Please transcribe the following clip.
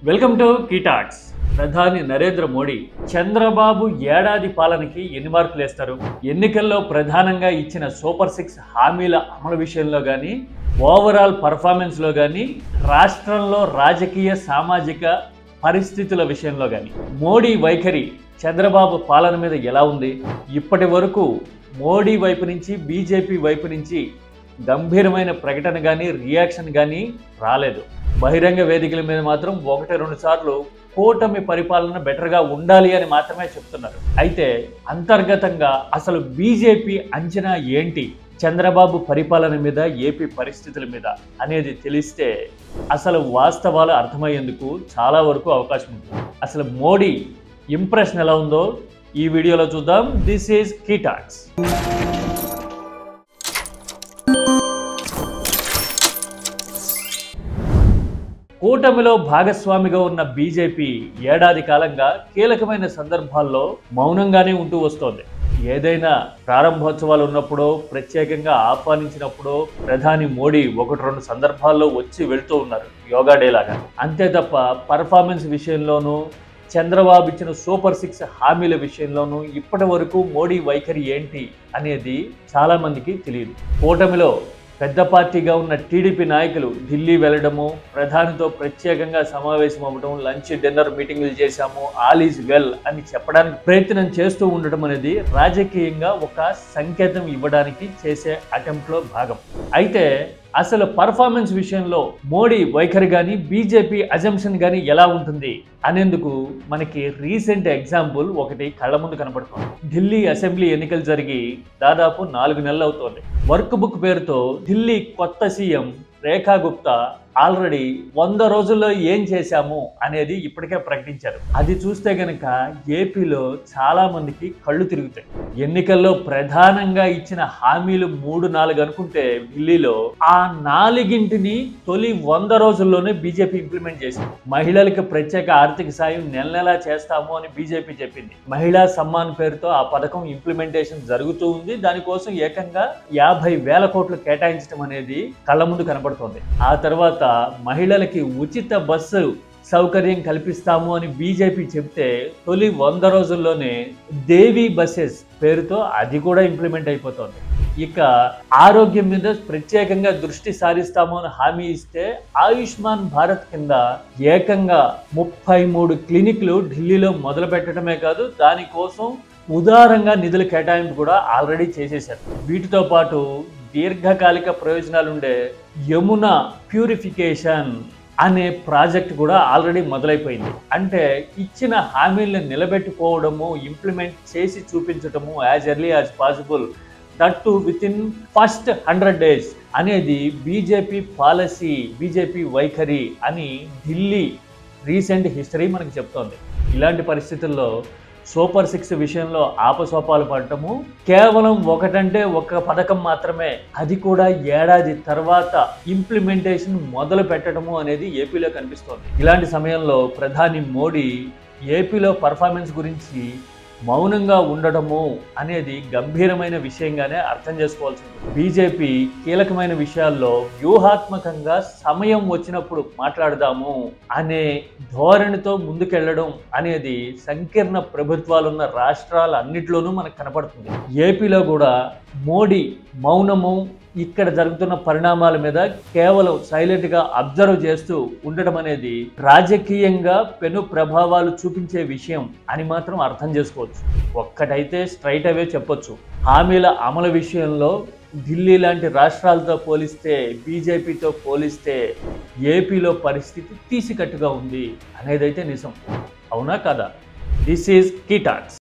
Welcome to కీటాక్స్. ప్రధాని నరేంద్ర మోడీ చంద్రబాబు ఏడాది పాలనకి ఎన్ని మార్కులు వేస్తారు? ఎన్నికల్లో ప్రధానంగా ఇచ్చిన సూపర్ 6 హామీల అమలు విషయంలో కానీ, ఓవరాల్ పర్ఫార్మెన్స్లో కానీ, రాష్ట్రంలో రాజకీయ సామాజిక పరిస్థితుల విషయంలో కానీ మోడీ వైఖరి చంద్రబాబు పాలన మీద ఎలా ఉంది? ఇప్పటి వరకు మోడీ వైపు నుంచి, బీజేపీ వైపు నుంచి గంభీరమైన ప్రకటన కానీ, రియాక్షన్ కానీ రాలేదు. బహిరంగ వేదికల మీద మాత్రం 1-2 సార్లు కూటమి పరిపాలన బెటర్గా ఉండాలి అని మాత్రమే చెప్తున్నారు. అయితే అంతర్గతంగా అసలు బీజేపీ అంచనా ఏంటి చంద్రబాబు పరిపాలన మీద, ఏపీ పరిస్థితుల మీద అనేది తెలిస్తే అసలు వాస్తవాలు అర్థమయ్యేందుకు చాలా వరకు అవకాశం ఉంటుంది. అసలు మోడీ ఇంప్రెషన్ ఎలా ఉందో ఈ వీడియోలో చూద్దాం. This is KeyTalks. కూటమిలో భాగస్వామిగా ఉన్న బీజేపీ ఏడాది కాలంగా కీలకమైన సందర్భాల్లో మౌనంగానే ఉంటూ వస్తోంది. ఏదైనా ప్రారంభోత్సవాలు ఉన్నప్పుడో, ప్రత్యేకంగా ఆహ్వానించినప్పుడో ప్రధాని మోడీ 1-2 సందర్భాల్లో వచ్చి వెళ్తూ ఉన్నారు, యోగా డే లాగా. అంతే తప్ప పర్ఫార్మెన్స్ విషయంలోనూ, చంద్రబాబు ఇచ్చిన సూపర్ 6 హామీల విషయంలోనూ ఇప్పటి వరకు మోడీ వైఖరి ఏంటి అనేది చాలా మందికి తెలియదు. కూటమిలో పెద్ద పార్టీగా ఉన్న టీడీపీ నాయకులు ఢిల్లీ వెళ్ళడము, ప్రధానితో ప్రత్యేకంగా సమావేశం అవ్వడం, లంచ్ డిన్నర్ మీటింగులు చేశాము, ఆల్ ఈజ్ వెల్ అని చెప్పడానికి ప్రయత్నం చేస్తూ ఉండటం అనేది రాజకీయంగా ఒక సంకేతం ఇవ్వడానికి చేసే అటెంప్ట్లో భాగం. అయితే అసలు పర్ఫార్మెన్స్ విషయంలో మోడీ వైఖరి కానీ, బీజేపీ అజంప్షన్ కానీ ఎలా ఉంటుంది అనేందుకు మనకి రీసెంట్ ఎగ్జాంపుల్ ఒకటి కళ్ళ ముందు కనపడుతుంది. ఢిల్లీ అసెంబ్లీ ఎన్నికలు జరిగి దాదాపు 4 నెలలు అవుతోంది. వర్క్ బుక్ పేరుతో ఢిల్లీ కొత్త సీఎం రేఖా గుప్తా ఆల్రెడీ 100 రోజుల్లో ఏం చేశాము అనేది ఇప్పటికే ప్రకటించారు. అది చూస్తే గనక ఏపీలో చాలా మందికి కళ్ళు తిరుగుతాయి. ఎన్నికల్లో ప్రధానంగా ఇచ్చిన హామీలు 3-4 అనుకుంటే ఢిల్లీలో ఆ 4ని తొలి 100 రోజుల్లోనే బీజేపీ ఇంప్లిమెంట్ చేసింది. మహిళలకు ప్రత్యేక ఆర్థిక సాయం నెల చేస్తాము అని బీజేపీ చెప్పింది. మహిళా సమ్మాన్ పేరుతో ఆ పథకం ఇంప్లిమెంటేషన్ జరుగుతూ ఉంది. దానికోసం ఏకంగా 50,000 కోట్లు కేటాయించడం అనేది కళ్ళ ముందు కనపడుతోంది. ఆ తర్వాత మహిళలకి ఉచిత బస్సు సౌకర్యం కల్పిస్తాము అని బీజేపీ చెప్తే తొలి 100 రోజుల్లోనే దేవి బస్సెస్ పేరుతో అది కూడా ఇంప్లిమెంట్ అయిపోతుంది. ఇక ఆరోగ్యం మీద ప్రత్యేకంగా దృష్టి సారిస్తాము అని హామీ ఇస్తే ఆయుష్మాన్ భారత్ కింద ఏకంగా 33 క్లినిక్లు ఢిల్లీలో మొదలు పెట్టడమే కాదు, దానికోసం ఉదారంగా నిధుల కేటాయింపు కూడా ఆల్రెడీ చేసేశారు. వీటితో పాటు దీర్ఘకాలిక ప్రయోజనాలుండే యమునా ప్యూరిఫికేషన్ అనే ప్రాజెక్ట్ కూడా ఆల్రెడీ మొదలైపోయింది. అంటే ఇచ్చిన హామీలను నిలబెట్టుకోవడము, ఇంప్లిమెంట్ చేసి చూపించటము as early as possible, that to within first 100 days అనేది బీజేపీ పాలసీ, బీజేపీ వైఖరి అని ఢిల్లీ రీసెంట్ హిస్టరీ మనకు చెప్తోంది. ఇలాంటి పరిస్థితుల్లో సూపర్ 6 విషయంలో ఆపసోపాలు పడటము, కేవలం ఒకటంటే ఒక పథకం మాత్రమే, అది కూడా ఏడాది తర్వాత ఇంప్లిమెంటేషన్ మొదలు పెట్టడము అనేది ఏపీలో కనిపిస్తోంది. ఇలాంటి సమయంలో ప్రధాని మోడీ ఏపీలో పర్ఫార్మెన్స్ గురించి మౌనంగా ఉండడము అనేది గంభీరమైన విషయంగానే అర్థం చేసుకోవాల్సి ఉంటుంది. బీజేపీ కీలకమైన విషయాల్లో వ్యూహాత్మకంగా సమయం వచ్చినప్పుడు మాట్లాడదాము అనే ధోరణితో ముందుకెళ్లడం అనేది సంకీర్ణ ప్రభుత్వాలున్న రాష్ట్రాలన్నింటిలోనూ మనకు కనపడుతుంది. ఏపీలో కూడా మోడీ మౌనము, ఇక్కడ జరుగుతున్న పరిణామాల మీద కేవలం సైలెంట్గా అబ్జర్వ్ చేస్తూ ఉండడం అనేది రాజకీయంగా పెను ప్రభావాలు చూపించే విషయం అని మాత్రం అర్థం చేసుకోవచ్చు. ఒక్కటైతే స్ట్రైట్ అవే చెప్పొచ్చు, హామీల అమలు విషయంలో ఢిల్లీ లాంటి రాష్ట్రాలతో పోలిస్తే, బీజేపీతో పోలిస్తే ఏపీలో పరిస్థితి తీసికట్టుగా ఉంది అనేదైతే నిజం. అవునా కదా? This is కీటాక్స్.